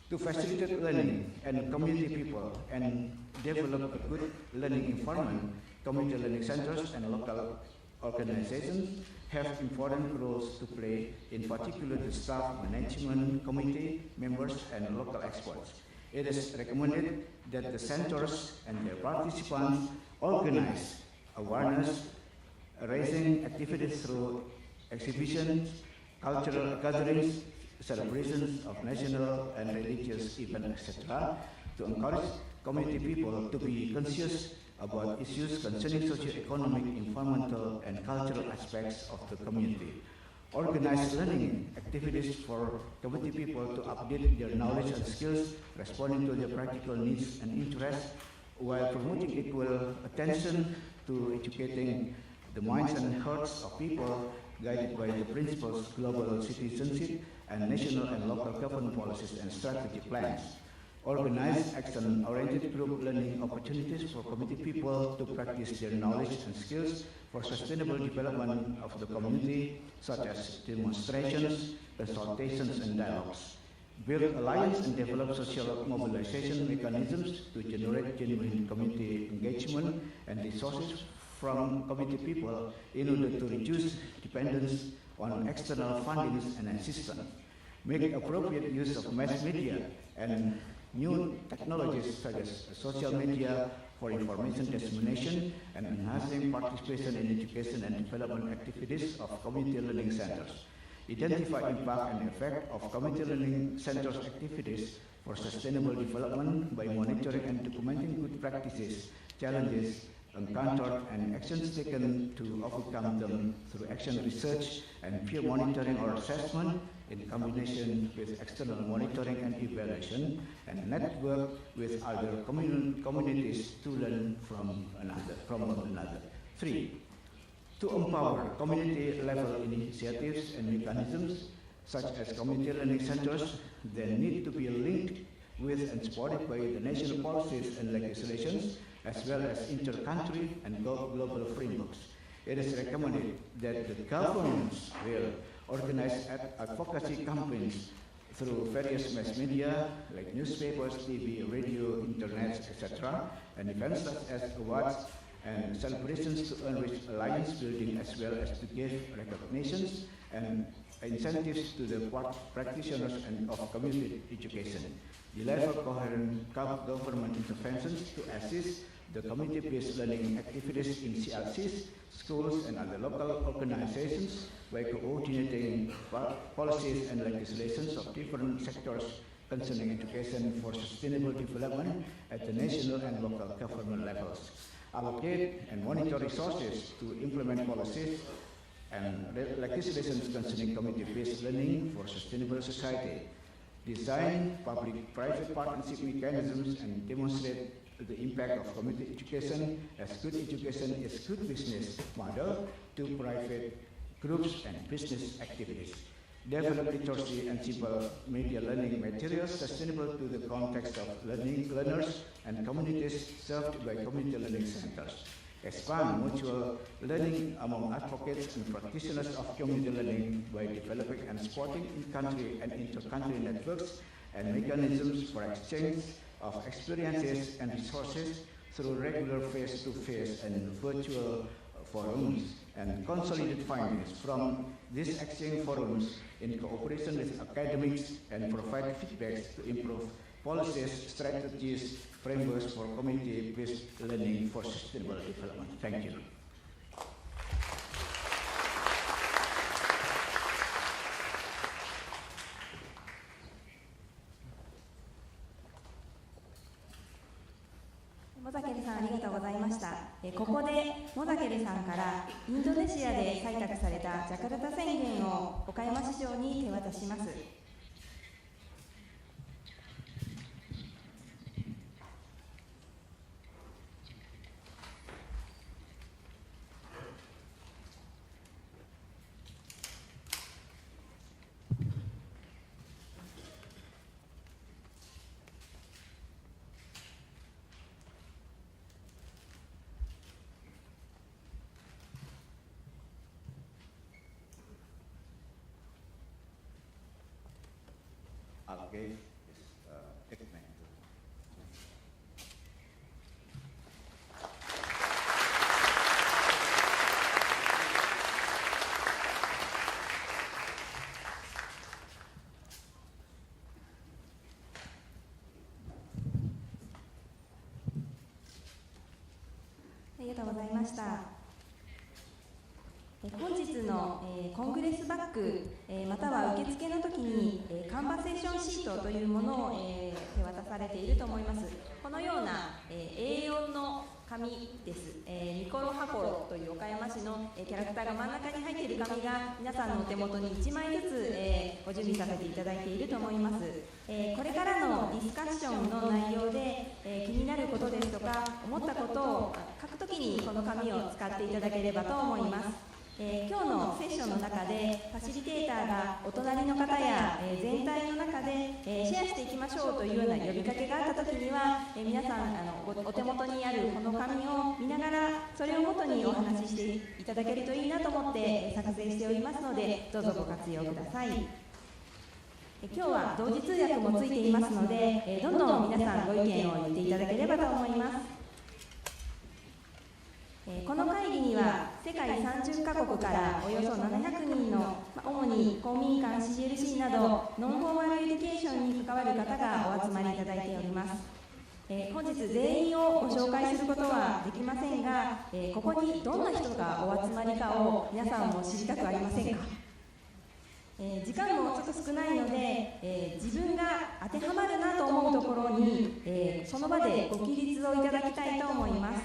To facilitate learning and community people and develop a good learning environment, community learning centers and local organizations have important roles to play, in particular the staff, management, committee members, and local experts. It is recommended that the centers and their participants organize awareness raising activities through exhibitions, cultural gatherings, celebrations of national and religious events, etc., to encourage community people to be conscious about issues concerning socio-economic, environmental, and cultural aspects of the community. Organize learning activities for community people to update their knowledge and skills, responding to their practical needs and interests, while promoting equal attention to educating the minds and hearts of people, guided by the principles of global citizenship and national and local government policies and strategic plans. Organize action-oriented group learning opportunities for community people to practice their knowledge and skills for sustainable development of the community, such as demonstrations, consultations, and dialogues. build alliance and develop social mobilization mechanisms to generate genuine community engagement and resources from community people in order to reduce dependence on external fundings and assistance. Make appropriate use of mass media and new technologies such as social media for information dissemination and enhancing participation in education and development activities of community learning centers. Identify impact and effect of community learning centers' activities for sustainable development by monitoring and documenting good practices, challenges encountered, and actions taken to overcome them through action research and peer monitoring or assessment in combination with external monitoring and evaluation, and network with other communities to learn from one another. 3. To empower community-level initiatives and mechanisms, such as community learning centers, they need to be linked with and supported by the national policies and legislations, as well as inter-country and global frameworks. It is recommended that the governments will organize advocacy campaigns through various mass media like newspapers, TV, radio, internet, etc., and events such as awards and celebrations to enrich alliance building, as well as to give recognitions and incentives to the practitioners and of community education. Deliver coherent government interventions to assist the community-based learning activities in CLCs, schools, and other local organizations by coordinating policies and legislations of different sectors concerning education for sustainable development at the national and local government levels. Allocate and monitor resources to implement policies and legislations concerning community-based learning for sustainable society. Design public-private partnership mechanisms and demonstrate the impact of community education as good education is good business model to private groups and business activities. Develop literacy and simple media learning materials sustainable to the context of learners and communities served by community learning centers. Expand mutual learning among advocates and practitioners of community learning by developing and supporting in-country and inter-country networks and mechanisms for exchange of experiences and resources through regular face-to-face and virtual forums, and consolidate findings from these exchange forums in cooperation with academics and provide feedbacks to improve policies, strategies, frameworks for community-based learning for sustainable development. Thank you.モザケルさん、ありがとうございました。ここでモザケルさんからインドネシアで採択されたジャカルタ宣言を岡山市長に手渡します。I'll give this document.ありがとうございました。本日の、コングレスバッグ、または受付の時に、カンバセーションシートというものを、手渡されていると思います。このような、A4 の紙です。ニコロハコロという岡山市の、キャラクターが真ん中に入っている紙が皆さんのお手元に1枚ずつ、ご準備させていただいていると思います。これからのディスカッションの内容で、気になることですとか思ったことを書くときにこの紙を使っていただければと思います。今日のセッションの中でファシリテーターがお隣の方や、全体の中で、シェアしていきましょうというような呼びかけがあったときには、皆さんお手元にあるこの紙を見ながらそれをもとにお話ししていただけるといいなと思って作成しておりますので、どうぞご活用ください。今日は同時通訳もついていますので、どんどん皆さんご意見を言っていただければと思います。この会議には世界30カ国からおよそ700人の主に公民館 CLC などノンフォーマルエデュケーションに関わる方がお集まりいただいております。本日全員をご紹介することはできませんが、ここにどんな人がお集まりかを皆さんも知りたくありませんか？時間もちょっと少ないので、自分が当てはまるなと思うところに、その場でご起立をいただきたいと思います。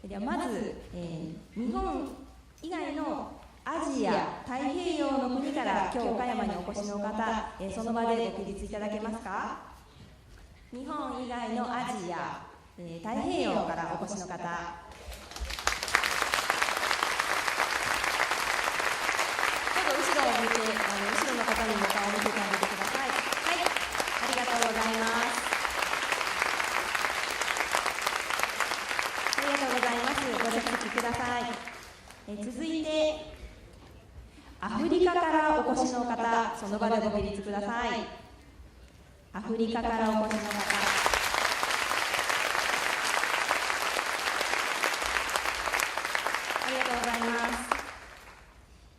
ではまず、日本以外のアジア太平洋の国から今日岡山にお越しの方、その場でご起立いただけますか？日本以外のアジア、太平洋からお越しの方、どうぞ後ろを向いて、後ろの方にも顔を見せてあげてください。はい、ありがとうございます。ありがとうございます。ご着席ください。続いてアフリカからお越しの方、その場でご起立ください。アフリカからお越しの方、ありがとうございま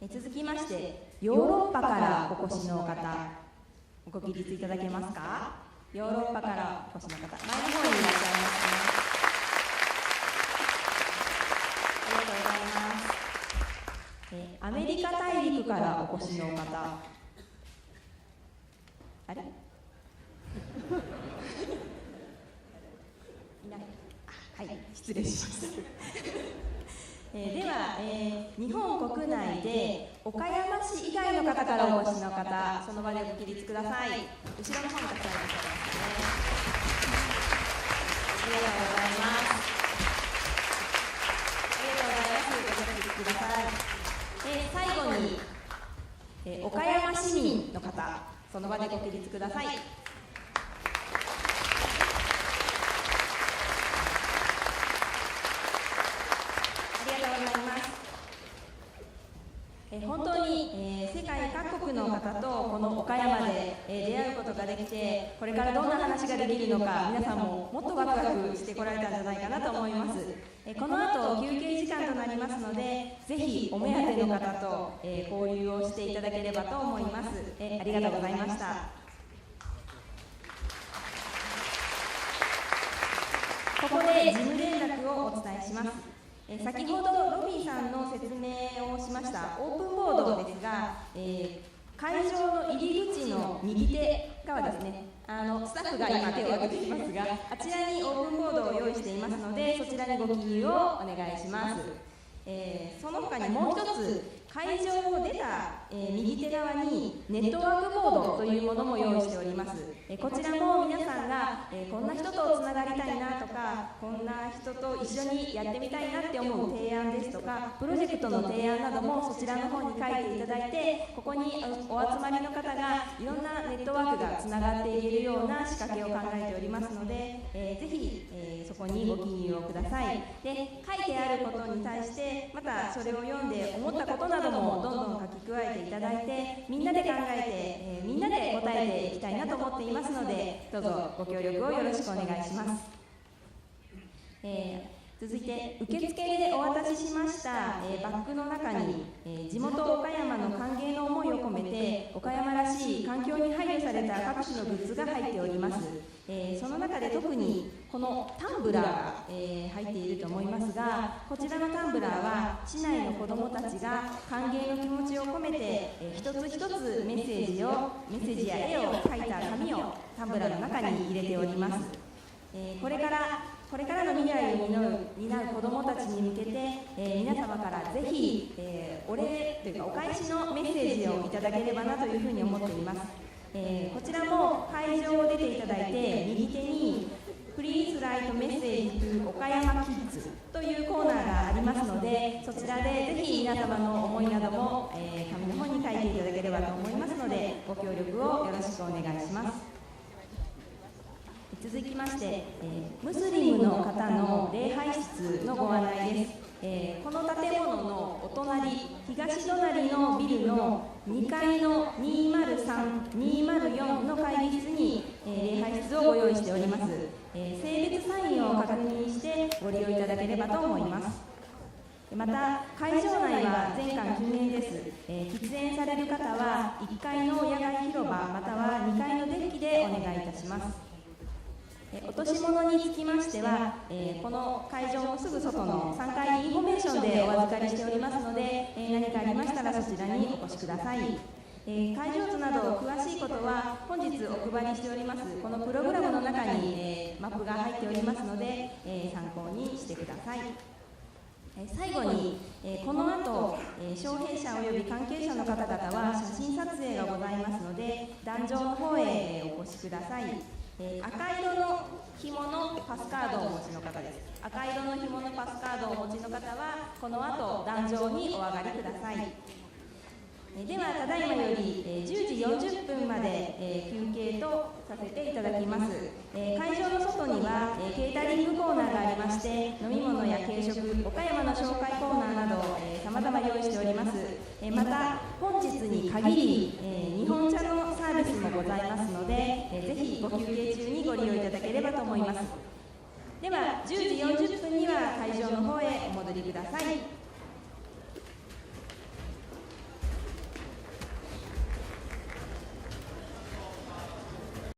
す。続きましてヨーロッパからお越しの方、ご起立いただけますか？ヨーロッパからお越しの方、前の方にいらっしゃいますね。アメリカ大陸からお越しの方、あれいない、はい、失礼しましたでは、日本国内で岡山市以外の方からお越しの方、その場でご起立ください。後ろの方にたくさんいらっしゃいますね。ありがとうございます。ご起立ください。最後に、岡山市民の方、その場でご起立ください。ありがとうございます。本当に、世界各国の方とこの岡山で、出会うことができて、これからどんな話ができるのか、皆さんももっとワクワクしてこられたんじゃないかなと思います。この後休憩時間となりますので、ぜひお目当ての方と、交流をしていただければと思います。ありがとうございました。ここで事務連絡をお伝えします。先ほどロビーさんの説明をしましたオープンボードですが、会場の入り口の右手側ですね、スタッフが今手を挙げていますが、あちらにオープンボードを用意していますので、そちらにご記入をお願いします。その他にもう一つ、会場を出た、右手側にネットワークボードというものも用意しております。こちらも皆さんが、こんな人とつながりたいなとか、こんな人と一緒にやってみたいなって思う提案ですとか、プロジェクトの提案などもそちらの方に書いていただいて、ここにお集まりの方がいろんなネットワークがつながっていけるような仕掛けを考えておりますので、ぜひ、そこにご記入をください。で、書いてあることに対してまたそれを読んで思ったことなどもどんどん書き加えていただいて、みんなで考えて、みんなで答えていきたいなと思っていますので、どうぞご協力をよろしくお願いします。続いて受付でお渡ししました、バッグの中に、地元岡山の歓迎の思いを込めて岡山らしい環境に配慮された各種のグッズが入っております。その中で特にこのタンブラーが、入っていると思いますが、こちらのタンブラーは市内の子どもたちが歓迎の気持ちを込めて、一つ一つメッセージや絵を描いた紙をタンブラーの中に入れております。これからの未来を担う子どもたちに向けて、皆様からぜひ、お礼というかお返しのメッセージをいただければなというふうに思っています。こちらも会場を出ていただいて、右手にPlease write message to 岡山キッズというコーナーがありますので、そちらでぜひ皆様の思いなども、紙の方に書いていただければと思いますので、ご協力をよろしくお願いします。続きまして、ムスリムの方の礼拝室のご案内です。この建物のお隣、東隣のビルの2階の203、204用意しております。性別サインを確認してご利用いただければと思います。また、会場内は全館禁煙です。喫煙される方は1階の野外広場または2階のデッキでお願いいたします。落とし物につきましては、この会場のすぐ外の3階インフォメーションでお預かりしておりますので、何かありましたらそちらにお越しください。会場図など詳しいことは本日お配りしておりますこのプログラムの中に、マップが入っておりますので、参考にしてください。最後に、この後、招聘者及び関係者の方々は写真撮影がございますので、壇上の方へ、お越しください。赤色の紐のパスカードをお持ちの方です。赤色の紐のパスカードをお持ちの方はこの後壇上にお上がりください。ではただいまより10時40分まで休憩とさせていただきます。会場の外にはケータリングコーナーがありまして、飲み物や軽食、岡山の紹介コーナーなどさまざま用意しております。また本日に限り日本茶のサービスもございますので、ぜひご休憩中にご利用いただければと思います。では10時40分には会場の方へお戻りください。